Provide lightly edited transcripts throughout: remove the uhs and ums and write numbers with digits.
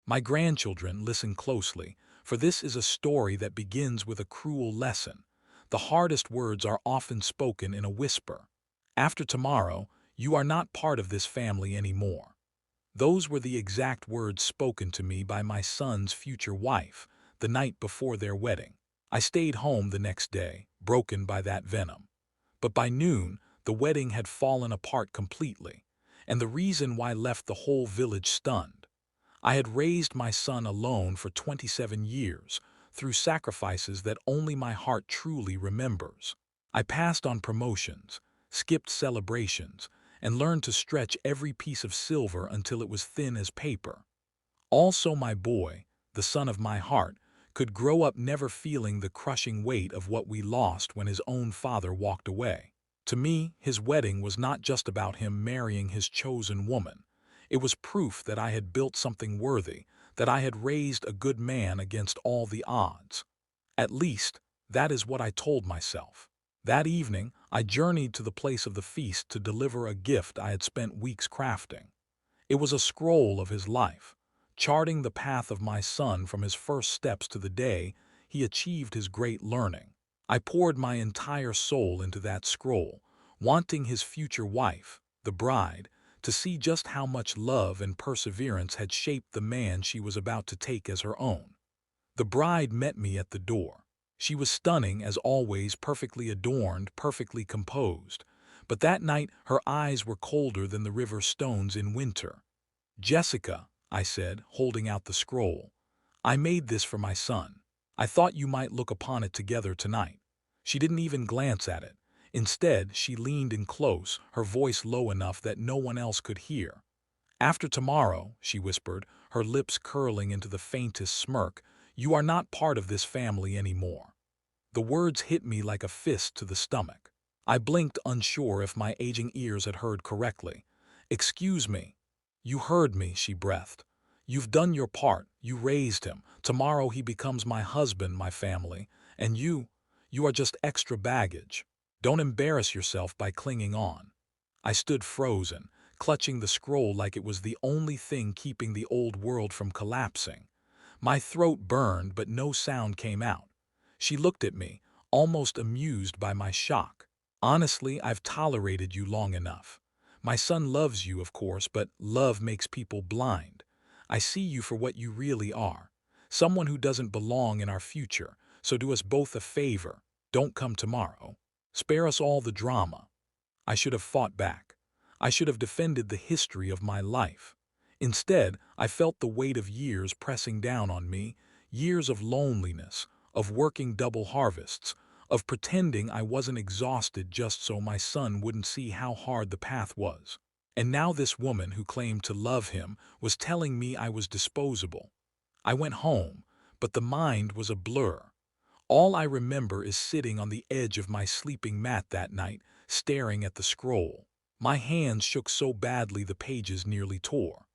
My grandchildren, listen closely, for this is a story that begins with a cruel lesson. The hardest words are often spoken in a whisper. After tomorrow, you are not part of this family anymore. Those were the exact words spoken to me by my son's future wife, the night before their wedding. I stayed home the next day, broken by that venom. But by noon, the wedding had fallen apart completely, and the reason why left the whole village stunned. I had raised my son alone for 27 years, through sacrifices that only my heart truly remembers. I passed on promotions, skipped celebrations, and learned to stretch every piece of silver until it was thin as paper. Also my boy, the son of my heart, could grow up never feeling the crushing weight of what we lost when his own father walked away. To me, his wedding was not just about him marrying his chosen woman. It was proof that I had built something worthy, that I had raised a good man against all the odds. At least, that is what I told myself. That evening, I journeyed to the place of the feast to deliver a gift I had spent weeks crafting. It was a scroll of his life, charting the path of my son from his first steps to the day he achieved his great learning. I poured my entire soul into that scroll, wanting his future wife, the bride, to see just how much love and perseverance had shaped the man she was about to take as her own. The bride met me at the door. She was stunning as always, perfectly adorned, perfectly composed. But that night her eyes were colder than the river stones in winter. "Jessica," I said, holding out the scroll, "I made this for my son. I thought you might look upon it together tonight." She didn't even glance at it. Instead, she leaned in close, her voice low enough that no one else could hear. "After tomorrow," she whispered, her lips curling into the faintest smirk, "you are not part of this family anymore." The words hit me like a fist to the stomach. I blinked, unsure if my aging ears had heard correctly. "Excuse me." "You heard me," she breathed. "You've done your part. You raised him. Tomorrow he becomes my husband, my family. And you are just extra baggage. Don't embarrass yourself by clinging on." I stood frozen, clutching the scroll like it was the only thing keeping the old world from collapsing. My throat burned, but no sound came out. She looked at me, almost amused by my shock. "Honestly, I've tolerated you long enough. My son loves you, of course, but love makes people blind. I see you for what you really are. Someone who doesn't belong in our future. So do us both a favor. Don't come tomorrow. Spare us all the drama." I should have fought back. I should have defended the history of my life. Instead, I felt the weight of years pressing down on me, years of loneliness, of working double harvests, of pretending I wasn't exhausted just so my son wouldn't see how hard the path was. And now this woman who claimed to love him was telling me I was disposable. I went home, but the mind was a blur. All I remember is sitting on the edge of my sleeping mat that night, staring at the scroll. My hands shook so badly the pages nearly tore.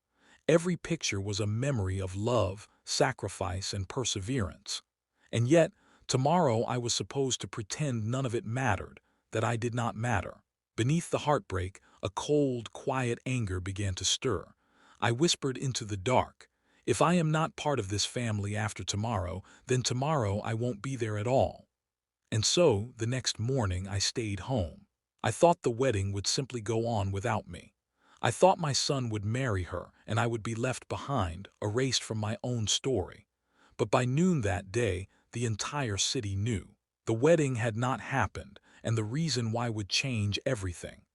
Every picture was a memory of love, sacrifice, and perseverance. And yet, tomorrow I was supposed to pretend none of it mattered, that I did not matter. Beneath the heartbreak, a cold, quiet anger began to stir. I whispered into the dark, "If I am not part of this family after tomorrow, then tomorrow I won't be there at all." And so, the next morning I stayed home. I thought the wedding would simply go on without me. I thought my son would marry her and I would be left behind, erased from my own story. But by noon that day, the entire city knew. The wedding had not happened, and the reason why would change everything.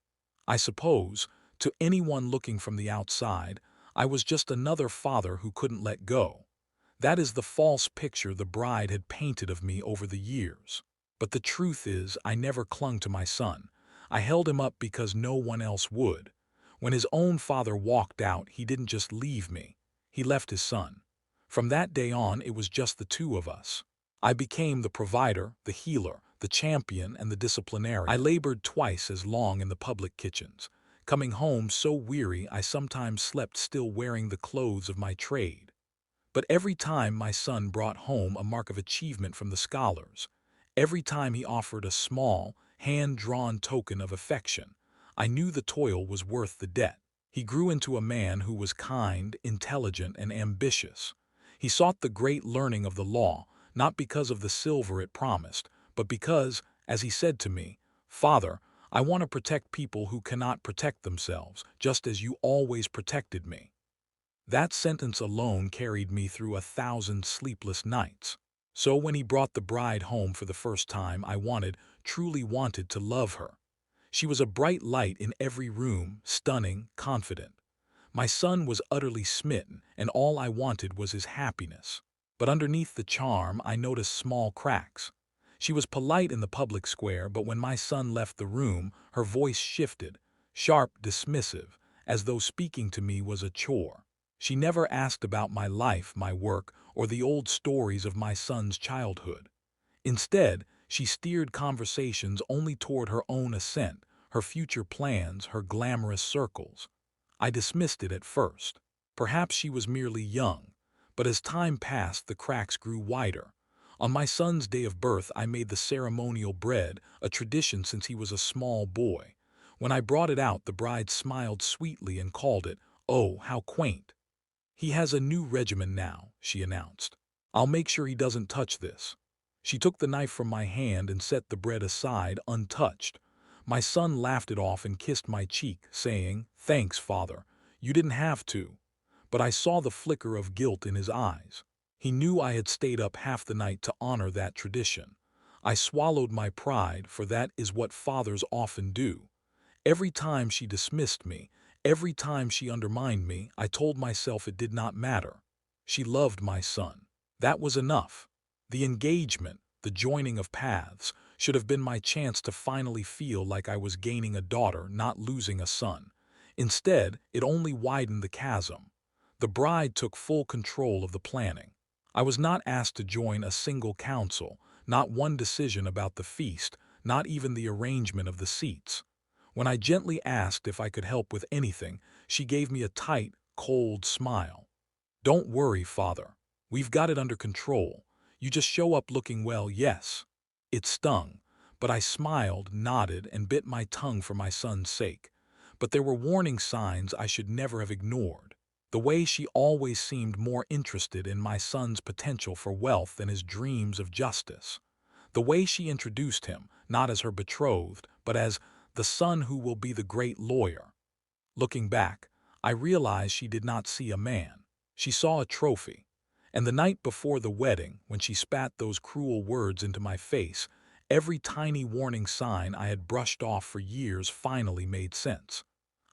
I suppose, to anyone looking from the outside, I was just another father who couldn't let go. That is the false picture the bride had painted of me over the years. But the truth is, I never clung to my son. I held him up because no one else would. When his own father walked out, he didn't just leave me. He left his son. From that day on, it was just the two of us. I became the provider, the healer, the champion, and the disciplinarian. I labored twice as long in the public kitchens, coming home so weary I sometimes slept still wearing the clothes of my trade. But every time my son brought home a mark of achievement from the scholars, every time he offered a small, hand-drawn token of affection, I knew the toil was worth the debt. He grew into a man who was kind, intelligent, and ambitious. He sought the great learning of the law, not because of the silver it promised, but because, as he said to me, "Father, I want to protect people who cannot protect themselves, just as you always protected me." That sentence alone carried me through 1,000 sleepless nights. So when he brought the bride home for the first time, I truly wanted to love her. She was a bright light in every room, stunning, confident. My son was utterly smitten, and all I wanted was his happiness. But underneath the charm, I noticed small cracks. She was polite in the public square, but when my son left the room, her voice shifted, sharp, dismissive, as though speaking to me was a chore. She never asked about my life, my work, or the old stories of my son's childhood. Instead, she steered conversations only toward her own ascent, her future plans, her glamorous circles. I dismissed it at first. Perhaps she was merely young. But as time passed, the cracks grew wider. On my son's day of birth, I made the ceremonial bread, a tradition since he was a small boy. When I brought it out, the bride smiled sweetly and called it, "Oh, how quaint." "He has a new regimen now," she announced. "I'll make sure he doesn't touch this." She took the knife from my hand and set the bread aside untouched. My son laughed it off and kissed my cheek, saying, "Thanks, Father. You didn't have to." But I saw the flicker of guilt in his eyes. He knew I had stayed up half the night to honor that tradition. I swallowed my pride, for that is what fathers often do. Every time she dismissed me, every time she undermined me, I told myself it did not matter. She loved my son. That was enough. The engagement, the joining of paths, should have been my chance to finally feel like I was gaining a daughter, not losing a son. Instead, it only widened the chasm. The bride took full control of the planning. I was not asked to join a single council, not one decision about the feast, not even the arrangement of the seats. When I gently asked if I could help with anything, she gave me a tight, cold smile. "Don't worry, Father. We've got it under control. You just show up looking well, yes." It stung, but I smiled, nodded, and bit my tongue for my son's sake. But there were warning signs I should never have ignored. The way she always seemed more interested in my son's potential for wealth than his dreams of justice. The way she introduced him, not as her betrothed, but as the son who will be the great lawyer. Looking back, I realized she did not see a man. She saw a trophy. And the night before the wedding, when she spat those cruel words into my face, every tiny warning sign I had brushed off for years finally made sense.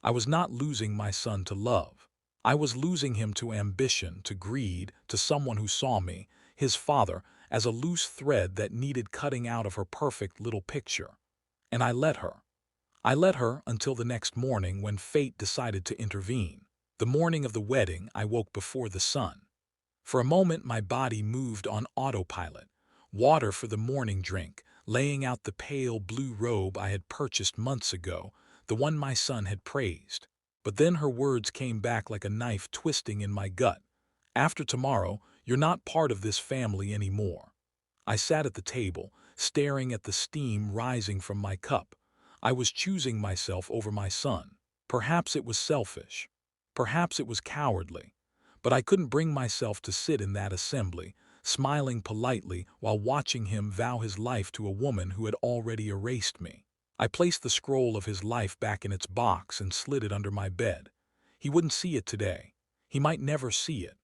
I was not losing my son to love. I was losing him to ambition, to greed, to someone who saw me, his father, as a loose thread that needed cutting out of her perfect little picture. And I let her. I let her until the next morning when fate decided to intervene. The morning of the wedding, I woke before the sun. For a moment, my body moved on autopilot. Water for the morning drink, laying out the pale blue robe I had purchased months ago, the one my son had praised. But then her words came back like a knife twisting in my gut. "After tomorrow, you're not part of this family anymore." I sat at the table, staring at the steam rising from my cup. I was choosing myself over my son. Perhaps it was selfish. Perhaps it was cowardly. But I couldn't bring myself to sit in that assembly, smiling politely while watching him vow his life to a woman who had already erased me. I placed the scroll of his life back in its box and slid it under my bed. He wouldn't see it today. He might never see it.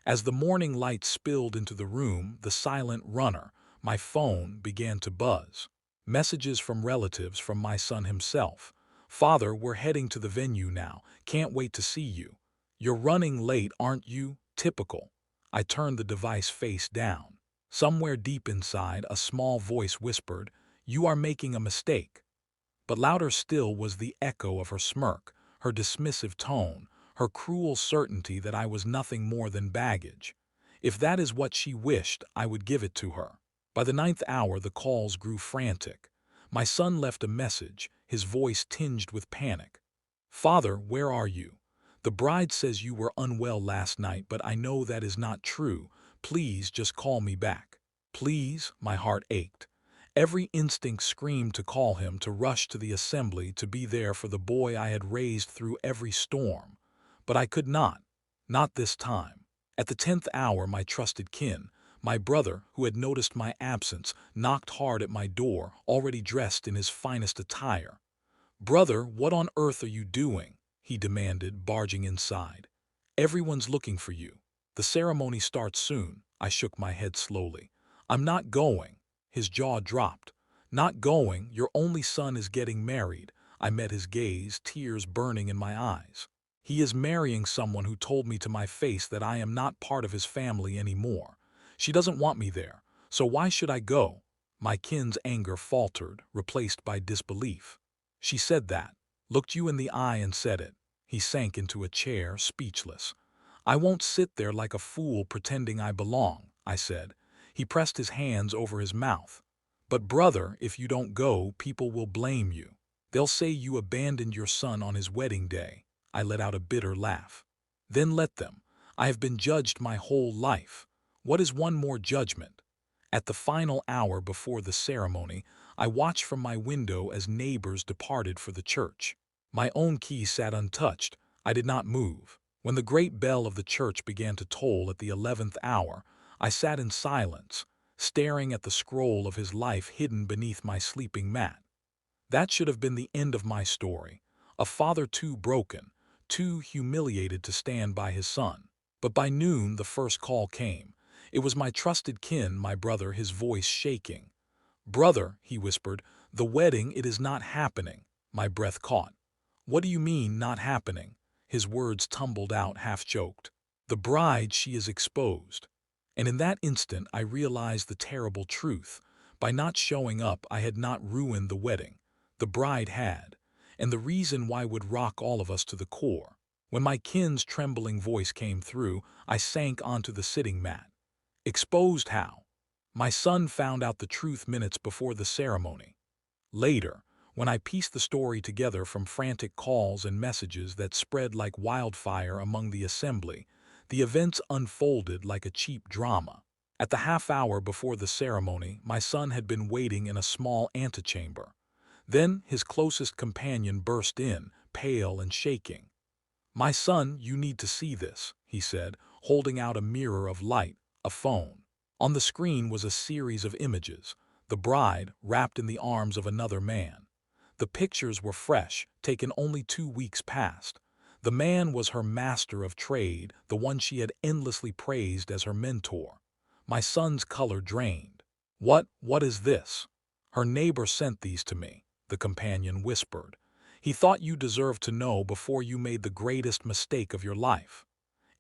As the morning light spilled into the room, the silent runner, my phone, began to buzz. Messages from relatives, from my son himself. "Father, we're heading to the venue now. Can't wait to see you." "You're running late, aren't you?" Typical. I turned the device face down. Somewhere deep inside, a small voice whispered, "You are making a mistake." But louder still was the echo of her smirk, her dismissive tone, her cruel certainty that I was nothing more than baggage. If that is what she wished, I would give it to her. By the 9th hour, the calls grew frantic. My son left a message, his voice tinged with panic. "Father, where are you? The bride says you were unwell last night, but I know that is not true. Please just call me back." Please, my heart ached. Every instinct screamed to call him to rush to the assembly to be there for the boy I had raised through every storm. But I could not this time. At the 10th hour my trusted kin, my brother, who had noticed my absence, knocked hard at my door, already dressed in his finest attire. "Brother, what on earth are you doing?" he demanded, barging inside. "Everyone's looking for you. The ceremony starts soon." I shook my head slowly. "I'm not going." His jaw dropped. "Not going? Your only son is getting married." I met his gaze, tears burning in my eyes. "He is marrying someone who told me to my face that I am not part of his family anymore. She doesn't want me there, so why should I go?" My kin's anger faltered, replaced by disbelief. "She said that, looked you in the eye and said it." He sank into a chair, speechless. "I won't sit there like a fool pretending I belong," I said. He pressed his hands over his mouth. "But brother, if you don't go, people will blame you. They'll say you abandoned your son on his wedding day." I let out a bitter laugh. "Then let them. I have been judged my whole life. What is one more judgment?" At the final hour before the ceremony, I watched from my window as neighbors departed for the church. My own key sat untouched. I did not move. When the great bell of the church began to toll at the 11th hour, I sat in silence, staring at the scroll of his life hidden beneath my sleeping mat. That should have been the end of my story. A father too broken, too humiliated to stand by his son. But by noon the first call came. It was my trusted kin, my brother, his voice shaking. "Brother," he whispered, "the wedding, it is not happening." My breath caught. "What do you mean, not happening?" His words tumbled out, half-choked. "The bride, she is exposed." And in that instant I realized the terrible truth. By not showing up, I had not ruined the wedding. The bride had. And the reason why would rock all of us to the core. When my kin's trembling voice came through, I sank onto the sitting mat. "Exposed how?" "My son found out the truth minutes before the ceremony." Later, when I pieced the story together from frantic calls and messages that spread like wildfire among the assembly, the events unfolded like a cheap drama. At the half hour before the ceremony, my son had been waiting in a small antechamber. Then his closest companion burst in, pale and shaking. "My son, you need to see this," he said, holding out a mirror of light, a phone. On the screen was a series of images, the bride wrapped in the arms of another man. The pictures were fresh, taken only 2 weeks past. The man was her master of trade, the one she had endlessly praised as her mentor. My son's color drained. What is this?" "Her neighbor sent these to me," the companion whispered. "He thought you deserved to know before you made the greatest mistake of your life."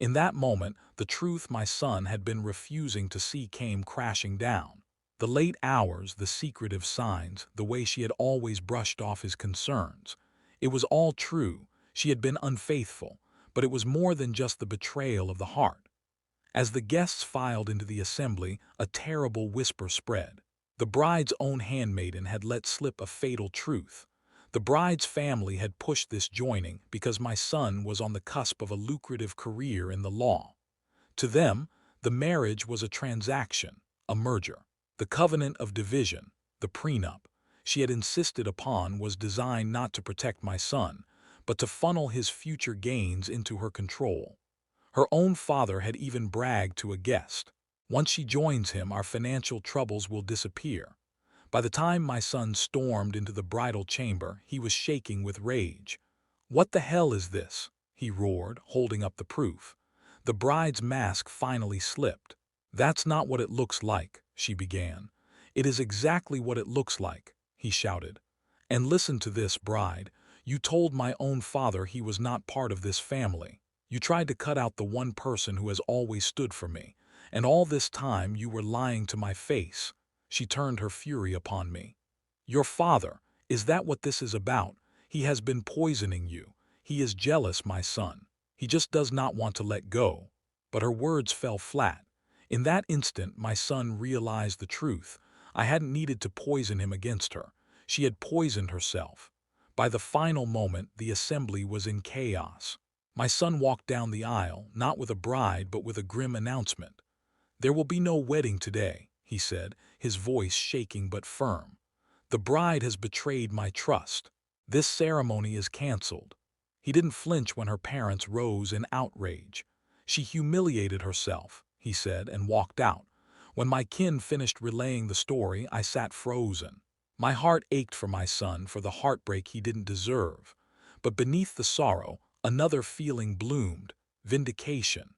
In that moment, the truth my son had been refusing to see came crashing down. The late hours, the secretive signs, the way she had always brushed off his concerns. It was all true. She had been unfaithful, but it was more than just the betrayal of the heart. As the guests filed into the assembly, a terrible whisper spread. The bride's own handmaiden had let slip a fatal truth. The bride's family had pushed this joining because my son was on the cusp of a lucrative career in the law. To them, the marriage was a transaction, a merger. The covenant of division, the prenup, she had insisted upon was designed not to protect my son, but to funnel his future gains into her control. Her own father had even bragged to a guest. "Once she joins him, our financial troubles will disappear." By the time my son stormed into the bridal chamber, he was shaking with rage. "What the hell is this?" he roared, holding up the proof. The bride's mask finally slipped. "That's not what it looks like," she began. "It is exactly what it looks like," he shouted. "And listen to this, bride. You told my own father he was not part of this family. You tried to cut out the one person who has always stood for me. And all this time you were lying to my face." She turned her fury upon me. "Your father, is that what this is about? He has been poisoning you. He is jealous, my son. He just does not want to let go." But her words fell flat. In that instant, my son realized the truth. I hadn't needed to poison him against her. She had poisoned herself. By the final moment, the assembly was in chaos. My son walked down the aisle, not with a bride, but with a grim announcement. "There will be no wedding today," he said, his voice shaking but firm. The bride has betrayed my trust. This ceremony is cancelled. He didn't flinch when her parents rose in outrage. She humiliated herself, he said, and walked out. When my kin finished relaying the story, I sat frozen. My heart ached for my son, for the heartbreak he didn't deserve. But beneath the sorrow, another feeling bloomed: vindication.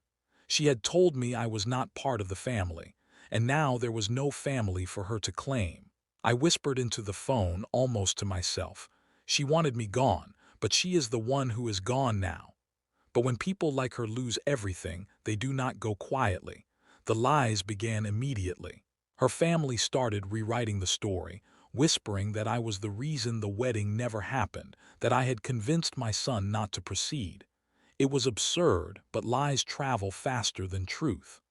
She had told me I was not part of the family, and now there was no family for her to claim. I whispered into the phone, almost to myself. She wanted me gone, but she is the one who is gone now. But when people like her lose everything, they do not go quietly. The lies began immediately. Her family started rewriting the story, whispering that I was the reason the wedding never happened, that I had convinced my son not to proceed. It was absurd, but lies travel faster than truth.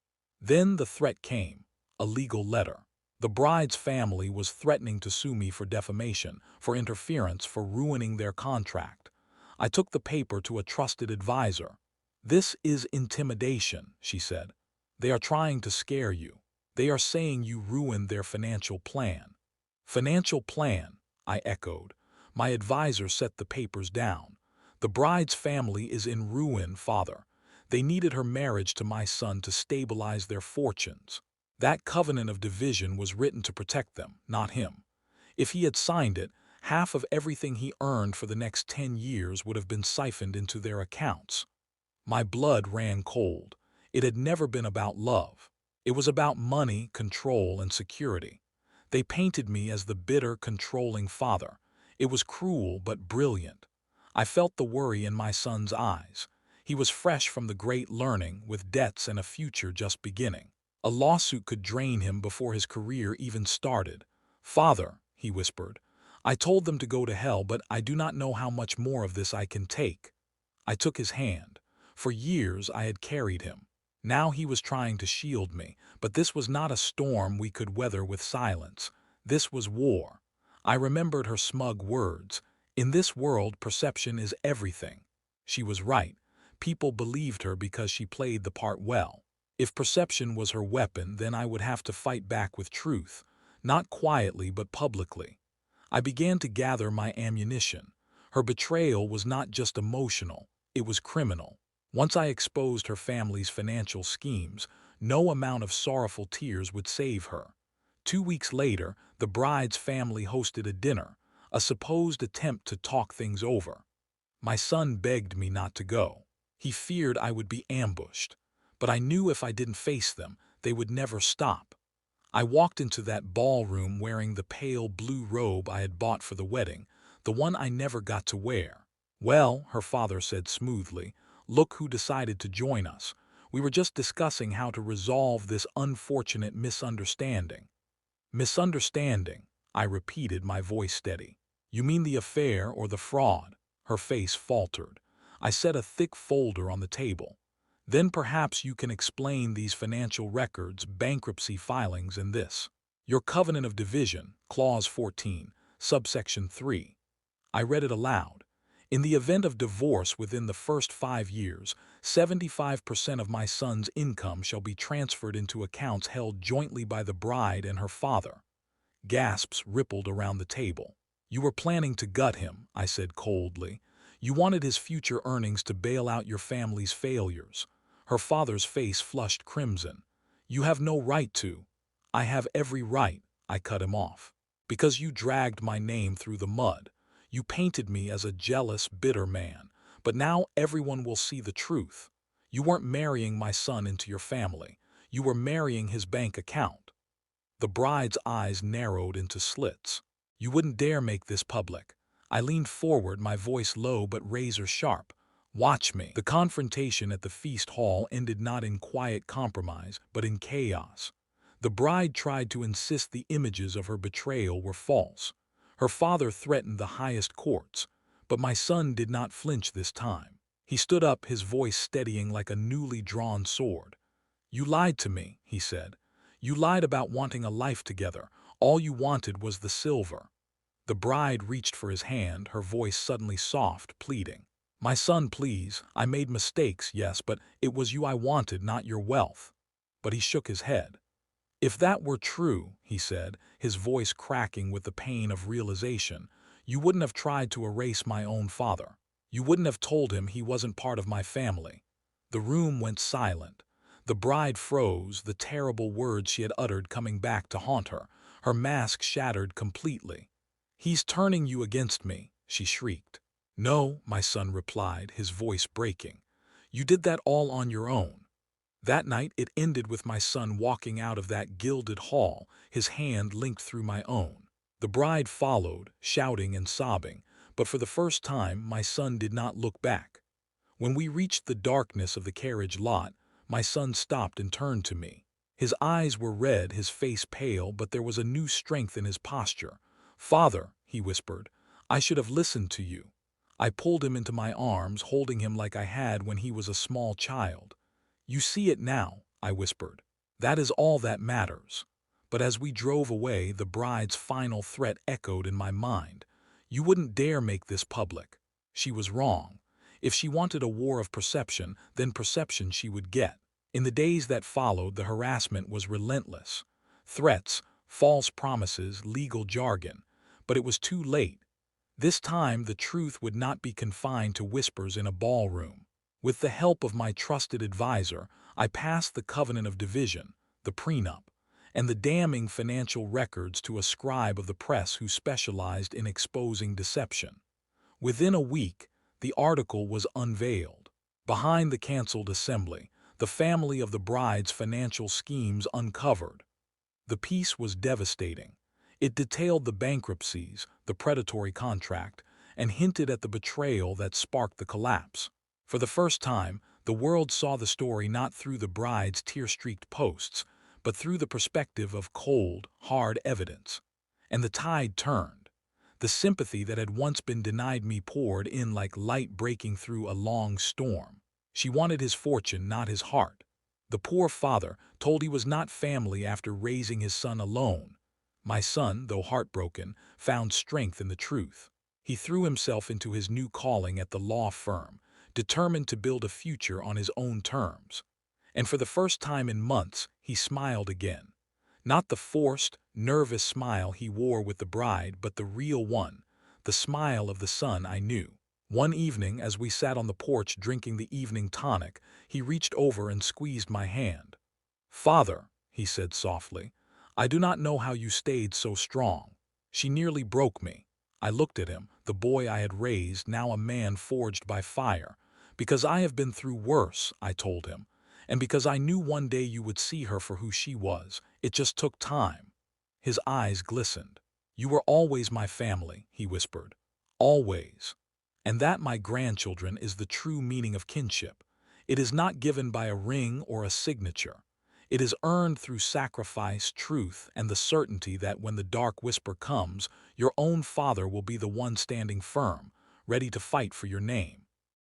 Then the threat came: a legal letter. The bride's family was threatening to sue me for defamation, for interference, for ruining their contract. I took the paper to a trusted advisor. "This is intimidation," she said. "They are trying to scare you. They are saying you ruined their financial plan." "Financial plan," I echoed. My advisor set the papers down. "The bride's family is in ruin, father. They needed her marriage to my son to stabilize their fortunes. That covenant of division was written to protect them, not him. If he had signed it, half of everything he earned for the next 10 years would have been siphoned into their accounts." My blood ran cold. It had never been about love. It was about money, control, and security. They painted me as the bitter, controlling father. It was cruel but brilliant. I felt the worry in my son's eyes. He was fresh from the great learning, with debts and a future just beginning. A lawsuit could drain him before his career even started. "Father," he whispered, "I told them to go to hell, but I do not know how much more of this I can take." I took his hand. For years I had carried him. Now he was trying to shield me, but this was not a storm we could weather with silence. This was war. I remembered her smug words: "In this world, perception is everything." She was right. People believed her because she played the part well. If perception was her weapon, then I would have to fight back with truth, not quietly but publicly. I began to gather my ammunition. Her betrayal was not just emotional, it was criminal. Once I exposed her family's financial schemes, no amount of sorrowful tears would save her. 2 weeks later, the bride's family hosted a dinner, a supposed attempt to talk things over. My son begged me not to go. He feared I would be ambushed. But I knew if I didn't face them, they would never stop. I walked into that ballroom wearing the pale blue robe I had bought for the wedding, the one I never got to wear. "Well," her father said smoothly, "look who decided to join us. We were just discussing how to resolve this unfortunate misunderstanding." "Misunderstanding," I repeated, my voice steady. "You mean the affair or the fraud?" Her face faltered. I set a thick folder on the table. "Then perhaps you can explain these financial records, bankruptcy filings, and this. Your covenant of division, clause 14, subsection 3. I read it aloud. "In the event of divorce within the first 5 years, 75% of my son's income shall be transferred into accounts held jointly by the bride and her father." Gasps rippled around the table. "You were planning to gut him," I said coldly. "You wanted his future earnings to bail out your family's failures." Her father's face flushed crimson. "You have no right to." "I have every right," I cut him off. "Because you dragged my name through the mud. You painted me as a jealous, bitter man. But now everyone will see the truth. You weren't marrying my son into your family. You were marrying his bank account." The bride's eyes narrowed into slits. "You wouldn't dare make this public." I leaned forward, my voice low but razor sharp. "Watch me." The confrontation at the feast hall ended not in quiet compromise, but in chaos. The bride tried to insist the images of her betrayal were false. Her father threatened the highest courts. But my son did not flinch this time. He stood up, his voice steadying like a newly drawn sword. "You lied to me," he said. "You lied about wanting a life together. All you wanted was the silver." The bride reached for his hand, her voice suddenly soft, pleading. "My son, please. I made mistakes, yes, but it was you I wanted, not your wealth." But he shook his head. If that were true, he said, his voice cracking with the pain of realization, you wouldn't have tried to erase my own father. You wouldn't have told him he wasn't part of my family. The room went silent. The bride froze, the terrible words she had uttered coming back to haunt her. Her mask shattered completely. He's turning you against me, she shrieked. No, my son replied, his voice breaking. You did that all on your own. That night it ended with my son walking out of that gilded hall, his hand linked through my own. The bride followed, shouting and sobbing, but for the first time my son did not look back. When we reached the darkness of the carriage lot, my son stopped and turned to me. His eyes were red, his face pale, but there was a new strength in his posture. Father, he whispered, I should have listened to you. I pulled him into my arms, holding him like I had when he was a small child. You see it now, I whispered. That is all that matters. But as we drove away, the bride's final threat echoed in my mind. You wouldn't dare make this public. She was wrong. If she wanted a war of perception, then perception she would get. In the days that followed, the harassment was relentless. Threats, false promises, legal jargon. But it was too late. This time the truth would not be confined to whispers in a ballroom. With the help of my trusted advisor, I passed the covenant of division, the prenup, and the damning financial records to a scribe of the press who specialized in exposing deception. Within a week, the article was unveiled. Behind the canceled assembly, the family of the bride's financial schemes uncovered. The piece was devastating. It detailed the bankruptcies, the predatory contract, and hinted at the betrayal that sparked the collapse. For the first time, the world saw the story not through the bride's tear-streaked posts, but through the perspective of cold, hard evidence. And the tide turned. The sympathy that had once been denied me poured in like light breaking through a long storm. She wanted his fortune, not his heart. The poor father, told he was not family after raising his son alone. My son, though heartbroken, found strength in the truth. He threw himself into his new calling at the law firm, determined to build a future on his own terms. And for the first time in months, he smiled again. Not the forced, nervous smile he wore with the bride, but the real one, the smile of the son I knew. One evening, as we sat on the porch drinking the evening tonic, he reached over and squeezed my hand. Father, he said softly, I do not know how you stayed so strong. She nearly broke me. I looked at him, the boy I had raised, now a man forged by fire. Because I have been through worse, I told him, and because I knew one day you would see her for who she was. It just took time. His eyes glistened. You were always my family, he whispered. Always. And that, my grandchildren, is the true meaning of kinship. It is not given by a ring or a signature. It is earned through sacrifice, truth, and the certainty that when the dark whisper comes, your own father will be the one standing firm, ready to fight for your name.